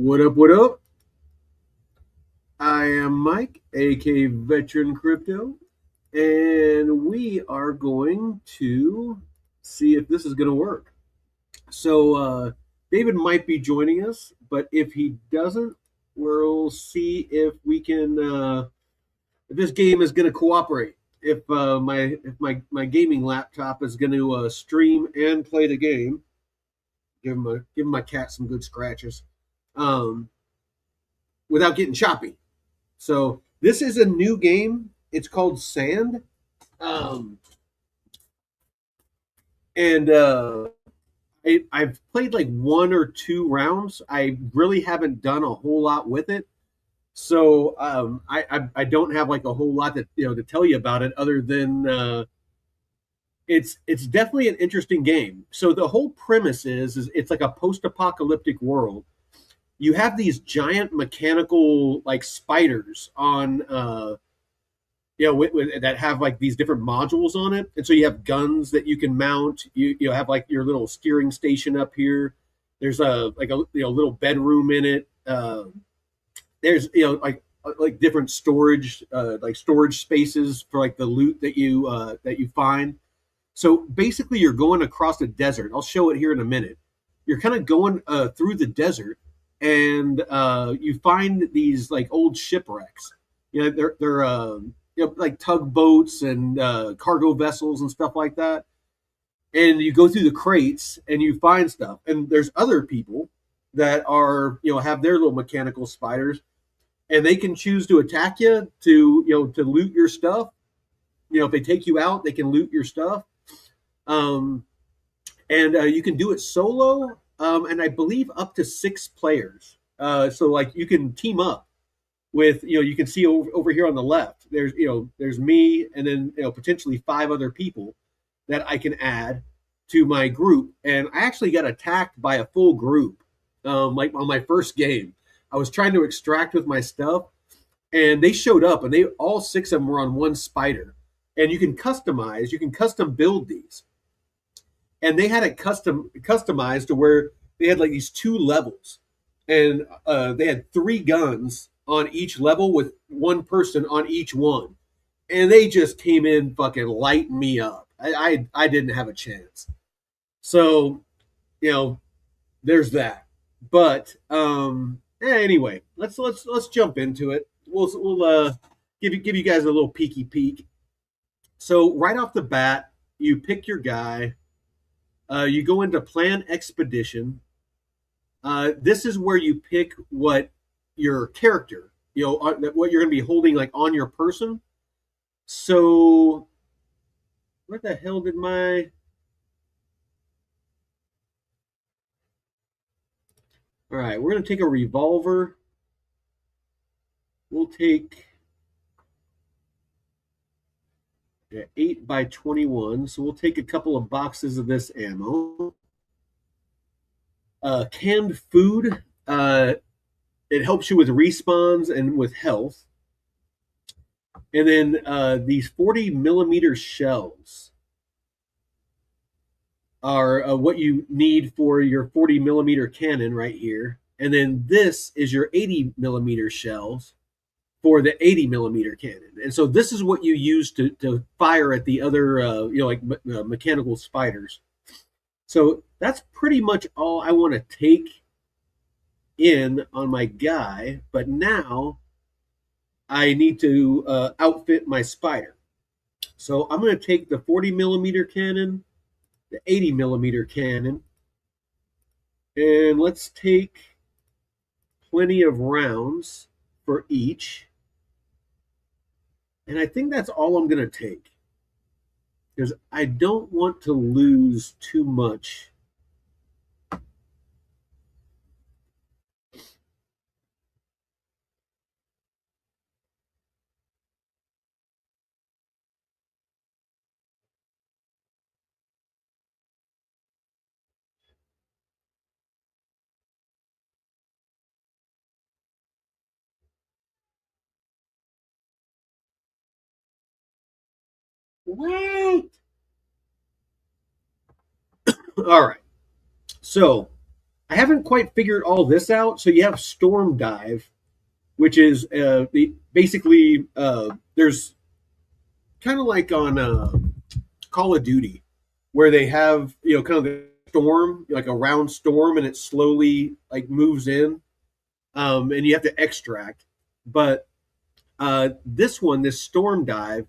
What up? What up? I am Mike, aka Veteran Crypto, and we are going to see if this is going to work. So, David might be joining us, but if he doesn't, we'll see if we can, if this game is going to cooperate. If my gaming laptop is going to stream and play the game, give my cat some good scratches, um, without getting choppy. So this is a new game. It's called Sand, um, and I've played like one or two rounds. I really haven't done a whole lot with it, so I don't have like a whole lot to tell you about it other than it's definitely an interesting game. So the whole premise is it's like a post apocalyptic world. You have these giant mechanical like spiders on that have like these different modules on it, and so you have guns that you can mount. You have like your little steering station up here. There's a little bedroom in it. There's like different storage spaces for like the loot that you find. So basically, you're going across the desert. I'll show it here in a minute. You're kind of going through the desert, and you find these like old shipwrecks. They're like tugboats and cargo vessels and stuff like that. And you go through the crates and you find stuff. And there's other people that are have their little mechanical spiders, and they can choose to attack you to loot your stuff. If they take you out, they can loot your stuff. Um, and you can do it solo, and I believe up to 6 players. So like you can team up with you can see over here on the left. There's me, and then potentially 5 other people that I can add to my group. And I actually got attacked by a full group, like on my first game. I was trying to extract with my stuff, and they showed up, and they all 6 of them were on one spider. And you can custom build these, and they had it customized to where they had like these 2 levels, and they had 3 guns on each level with one person on each one, and they just came in fucking lighting me up. I didn't have a chance. So you know, there's that. But anyway, let's jump into it. We'll give you guys a little peeky peek. So right off the bat, you pick your guy. You go into plan expedition. This is where you pick what your character, what you're going to be holding like on your person. So where the hell did my? All right, we're going to take a revolver. We'll take 8x21. So we'll take a couple of boxes of this ammo. Canned food. It helps you with respawns and with health. And then these 40 millimeter shells are what you need for your 40 millimeter cannon right here. And then this is your 80 millimeter shells for the 80 millimeter cannon. And so this is what you use to fire at the other, mechanical spiders. So that's pretty much all I want to take in on my guy. But now I need to outfit my spider. So I'm going to take the 40 millimeter cannon, the 80 millimeter cannon, and let's take plenty of rounds for each. And I think that's all I'm going to take, because I don't want to lose too much. Wait. All right. So I haven't quite figured all this out. So you have Storm Dive, which is basically there's kind of like on Call of Duty, where they have kind of the storm, like a round storm, and it slowly like moves in, and you have to extract. But this one, this Storm Dive,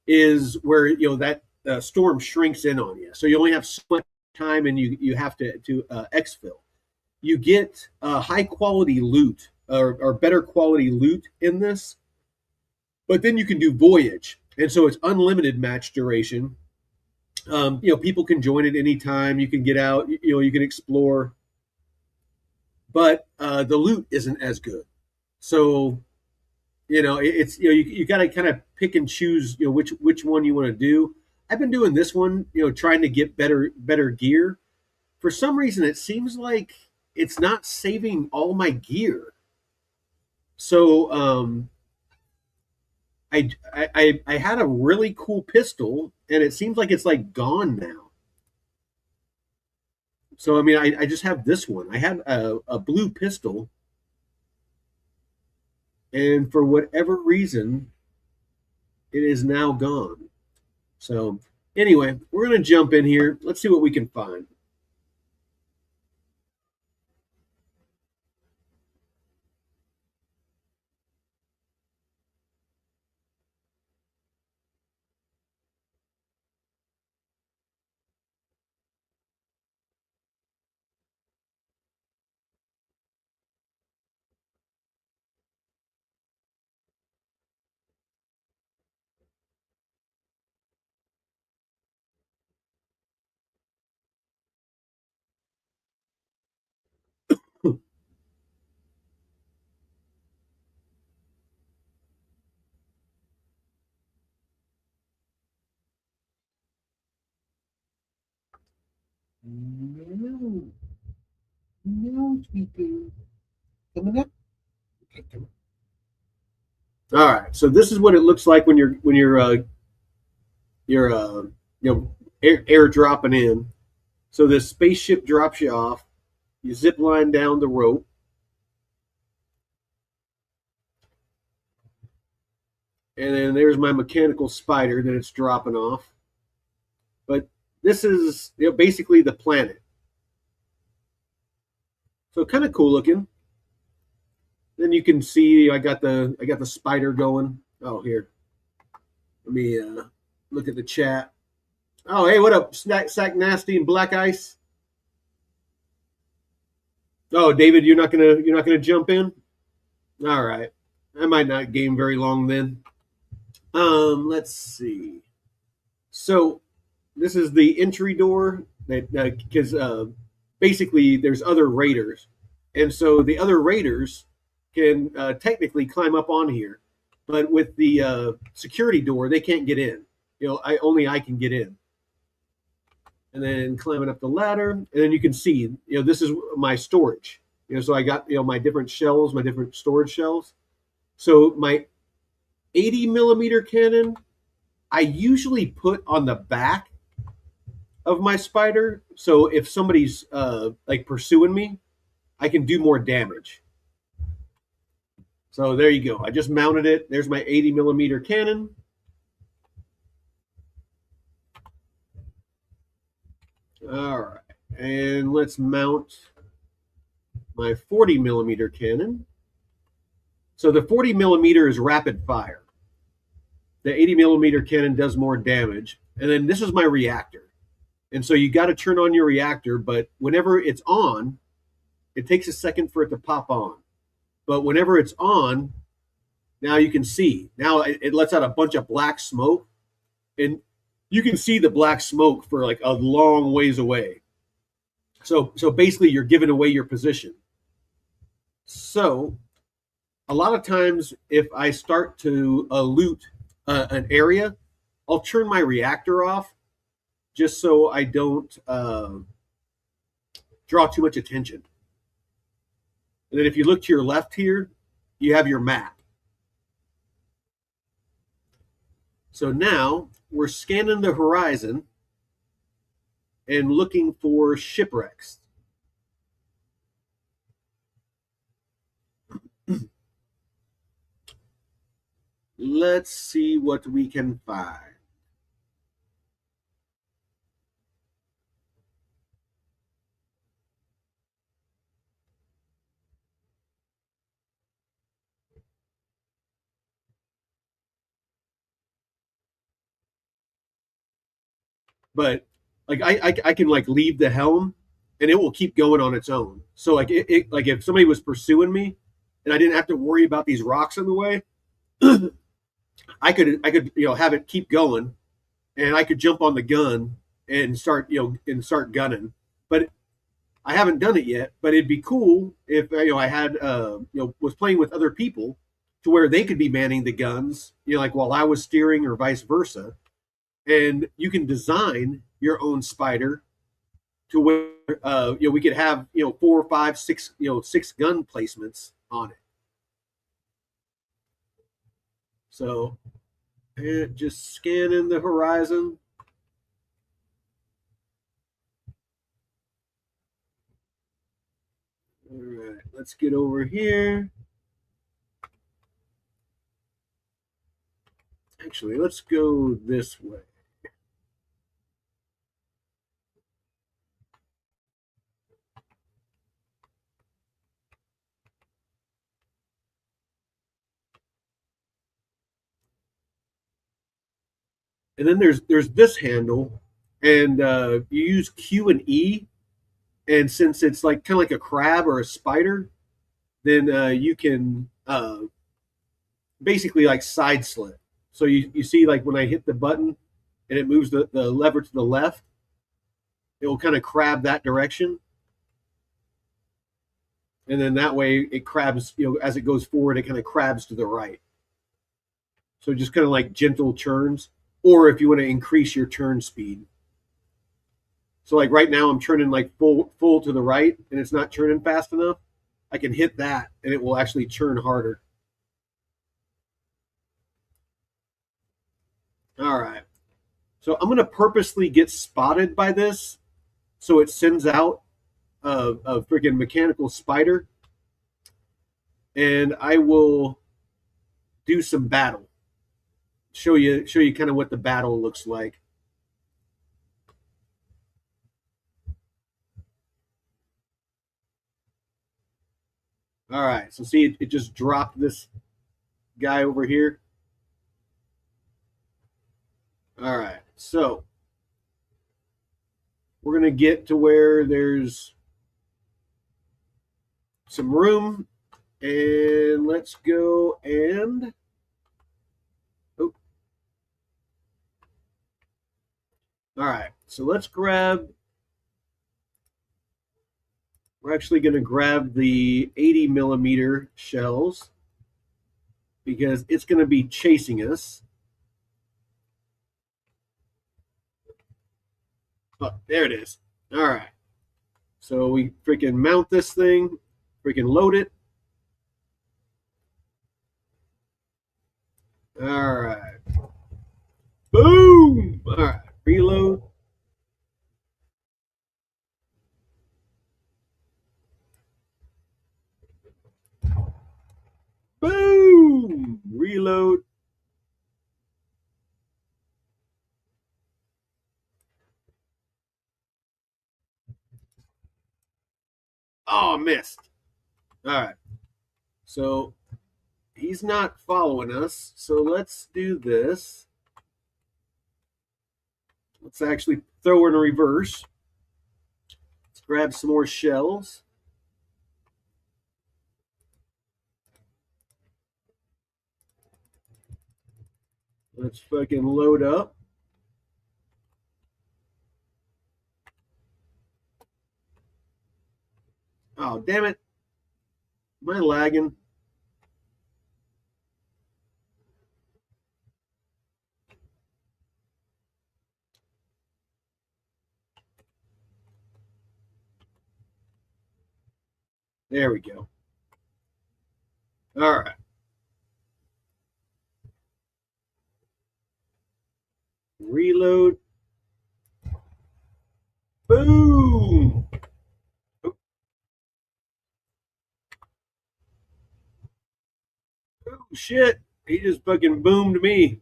is where that storm shrinks in on you, so you only have so much time, and you have to exfil. You get high quality loot or better quality loot in this, but then you can do voyage, and so it's unlimited match duration. People can join at any time. You can get out. You can explore, but the loot isn't as good. So it's you got to kind of pick and choose which one you want to do. I've been doing this one, trying to get better gear. For some reason, it seems like it's not saving all my gear. So I had a really cool pistol, and it seems like it's like gone now. So I mean, I just have this one. I had a blue pistol, and for whatever reason, it is now gone. So anyway, we're gonna jump in here. Let's see what we can find. No, no, sweetie. Coming up. Okay, come on. All right. So this is what it looks like when you're air dropping in. So this spaceship drops you off. You zip line down the rope, and then there's my mechanical spider that it's dropping off. But this is basically the planet. So kind of cool looking. Then you can see I got the spider going. Oh, here. Let me look at the chat. Oh, hey, what up, Sack Nasty and Black Ice? Oh, David, you're not gonna jump in. All right, I might not game very long then. Let's see. So this is the entry door that because basically there's other raiders, and so the other raiders can technically climb up on here, but with the security door they can't get in. I can get in, and then climbing up the ladder, and then you can see this is my storage. So I got my different shells, my different storage shells. So my 80 millimeter cannon, I usually put on the back of my spider. So if somebody's like pursuing me, I can do more damage. So there you go. I just mounted it. There's my 80 millimeter cannon. All right. And let's mount my 40 millimeter cannon. So the 40 millimeter is rapid fire. The 80 millimeter cannon does more damage. And then this is my reactor. And so you got to turn on your reactor, but whenever it's on, it takes a second for it to pop on. But whenever it's on, now you can see. Now it lets out a bunch of black smoke, and you can see the black smoke for like a long ways away. So basically, you're giving away your position. So a lot of times, if I start to loot an area, I'll turn my reactor off just so I don't draw too much attention. And then if you look to your left here, you have your map. So now we're scanning the horizon and looking for shipwrecks. Let's see what we can find. But like I can like leave the helm and it will keep going on its own. So like like if somebody was pursuing me and I didn't have to worry about these rocks in the way, I could have it keep going and I could jump on the gun and start gunning. But I haven't done it yet. But it'd be cool if I had was playing with other people to where they could be manning the guns, like while I was steering or vice versa. And you can design your own spider to where we could have 4, 5, 6 6 gun placements on it. So just scanning the horizon. All right, let's get over here. Actually, let's go this way. And then there's this handle, and you use Q and E, and since it's like kind of like a crab or a spider, then you can basically like side slit. So you see like when I hit the button and it moves the lever to the left, it will kind of crab that direction. And then that way it crabs, as it goes forward, it kind of crabs to the right. So just kind of like gentle turns, or if you want to increase your turn speed. So like right now I'm turning like full to the right and it's not turning fast enough. I can hit that and it will actually churn harder. All right. So I'm going to purposely get spotted by this so it sends out a freaking mechanical spider and I will do some battle. Show you kind of what the battle looks like. All right. So see it just dropped this guy over here. All right. So we're going to get to where there's some room and let's go and oh. All right. So let's grab we're actually going to grab the 80 millimeter shells because it's going to be chasing us. Oh, there it is. All right. So we freaking mount this thing, freaking load it. All right. Boom. All right. Reload. Boom. Reload. Oh, missed. All right. So he's not following us. So let's do this. Let's actually throw in a reverse. Let's grab some more shells. Let's fucking load up. Oh, damn it. Am I lagging? There we go. All right. Reload. Boom. Oh, shit. He just fucking boomed me.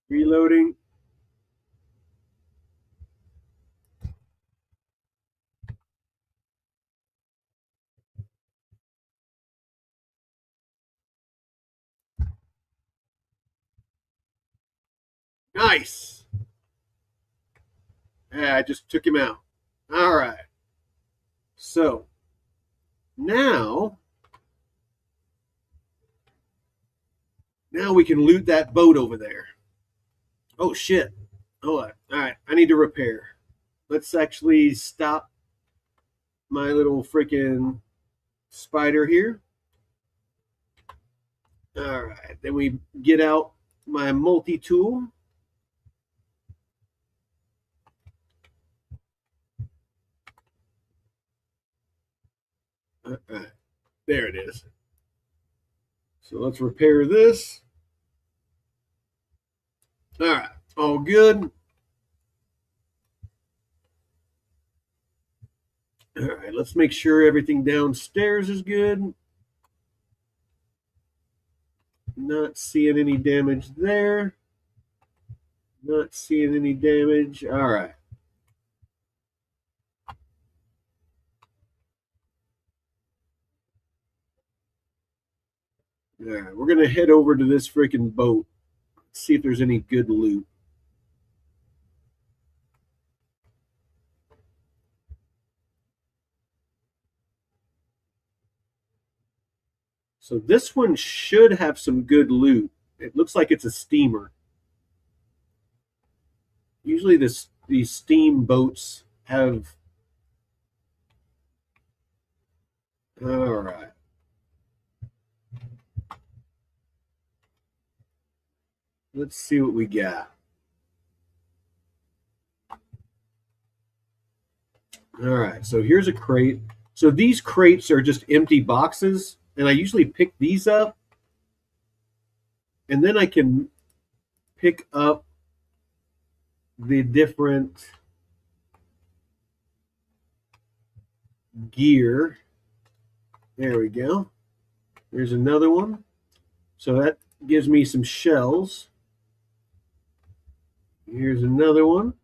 Reloading. Nice. Yeah, I just took him out. All right. So now, now we can loot that boat over there. Oh shit. Hold on. All right. I need to repair. Let's actually stop my little freaking spider here. All right. Then we get out my multi tool. All right. There it is. So let's repair this. All right. All good. All right. Let's make sure everything downstairs is good. Not seeing any damage there. Not seeing any damage. All right. All right. We're going to head over to this freaking boat. See if there's any good loot. So this one should have some good loot. It looks like it's a steamer. Usually these steam boats have. All right. Let's see what we got. All right. So here's a crate. So these crates are just empty boxes, and I usually pick these up, and then I can pick up the different gear. There we go. There's another one. So that gives me some shells. Here's another one.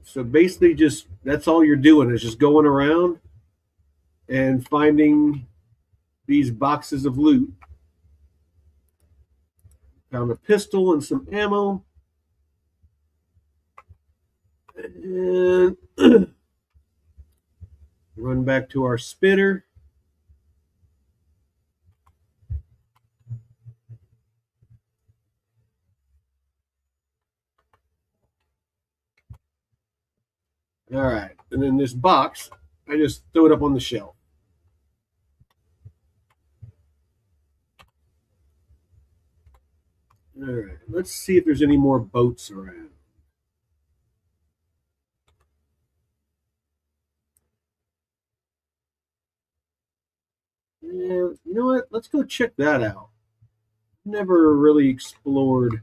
So basically, just that's all you're doing is just going around and finding these boxes of loot. Found a pistol and some ammo. And run back to our spitter. All right. And then this box, I just throw it up on the shelf. All right. Let's see if there's any more boats around. Yeah, you know what? Let's go check that out. Never really explored.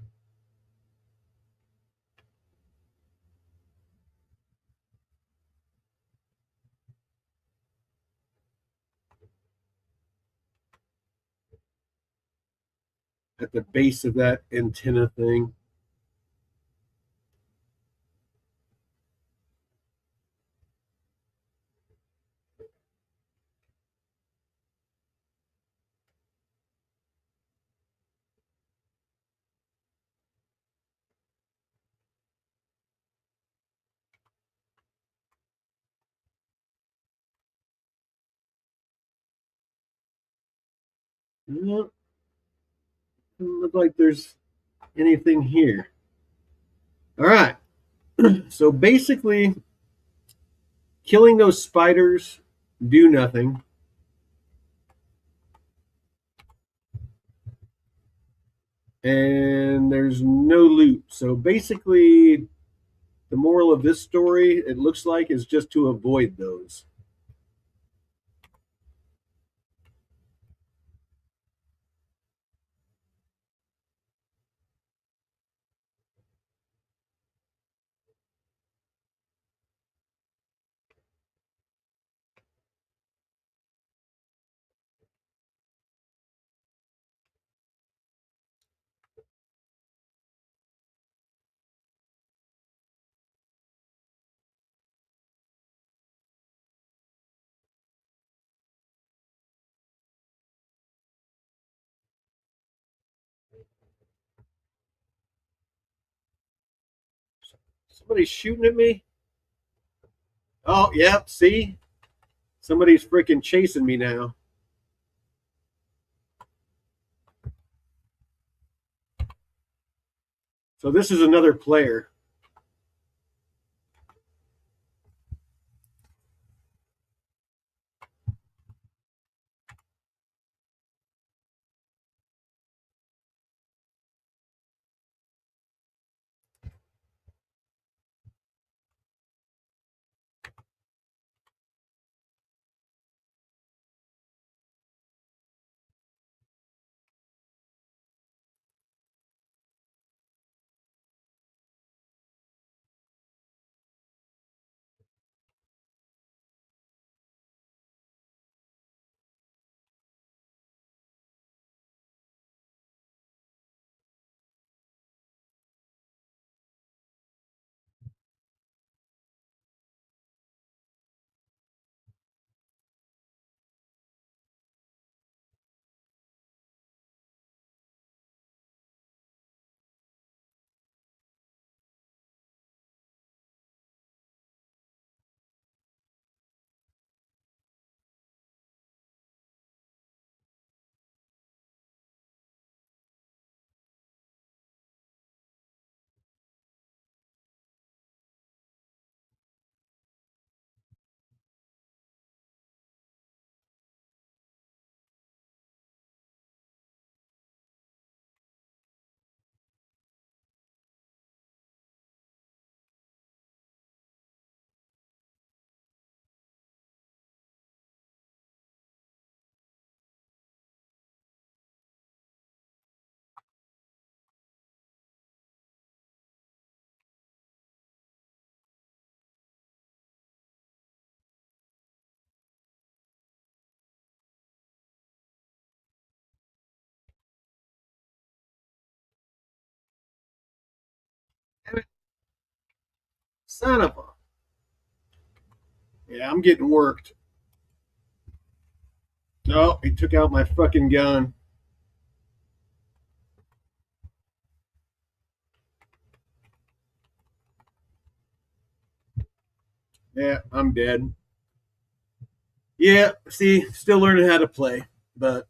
At the base of that antenna thing. Yeah, doesn't look like there's anything here. All right. So basically, killing those spiders do nothing. And there's no loot. So basically, the moral of this story, it looks like, is just to avoid those. Somebody's shooting at me. Oh, yep. See, somebody's freaking chasing me now. So this is another player. Son of a. Yeah, I'm getting worked. Oh, he took out my fucking gun. Yeah, I'm dead. Yeah, see, still learning how to play, but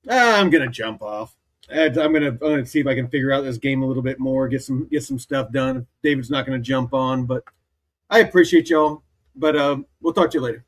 I'm gonna jump off. I'm gonna see if I can figure out this game a little bit more, get some stuff done. David's not gonna jump on, but I appreciate y'all. But we'll talk to you later.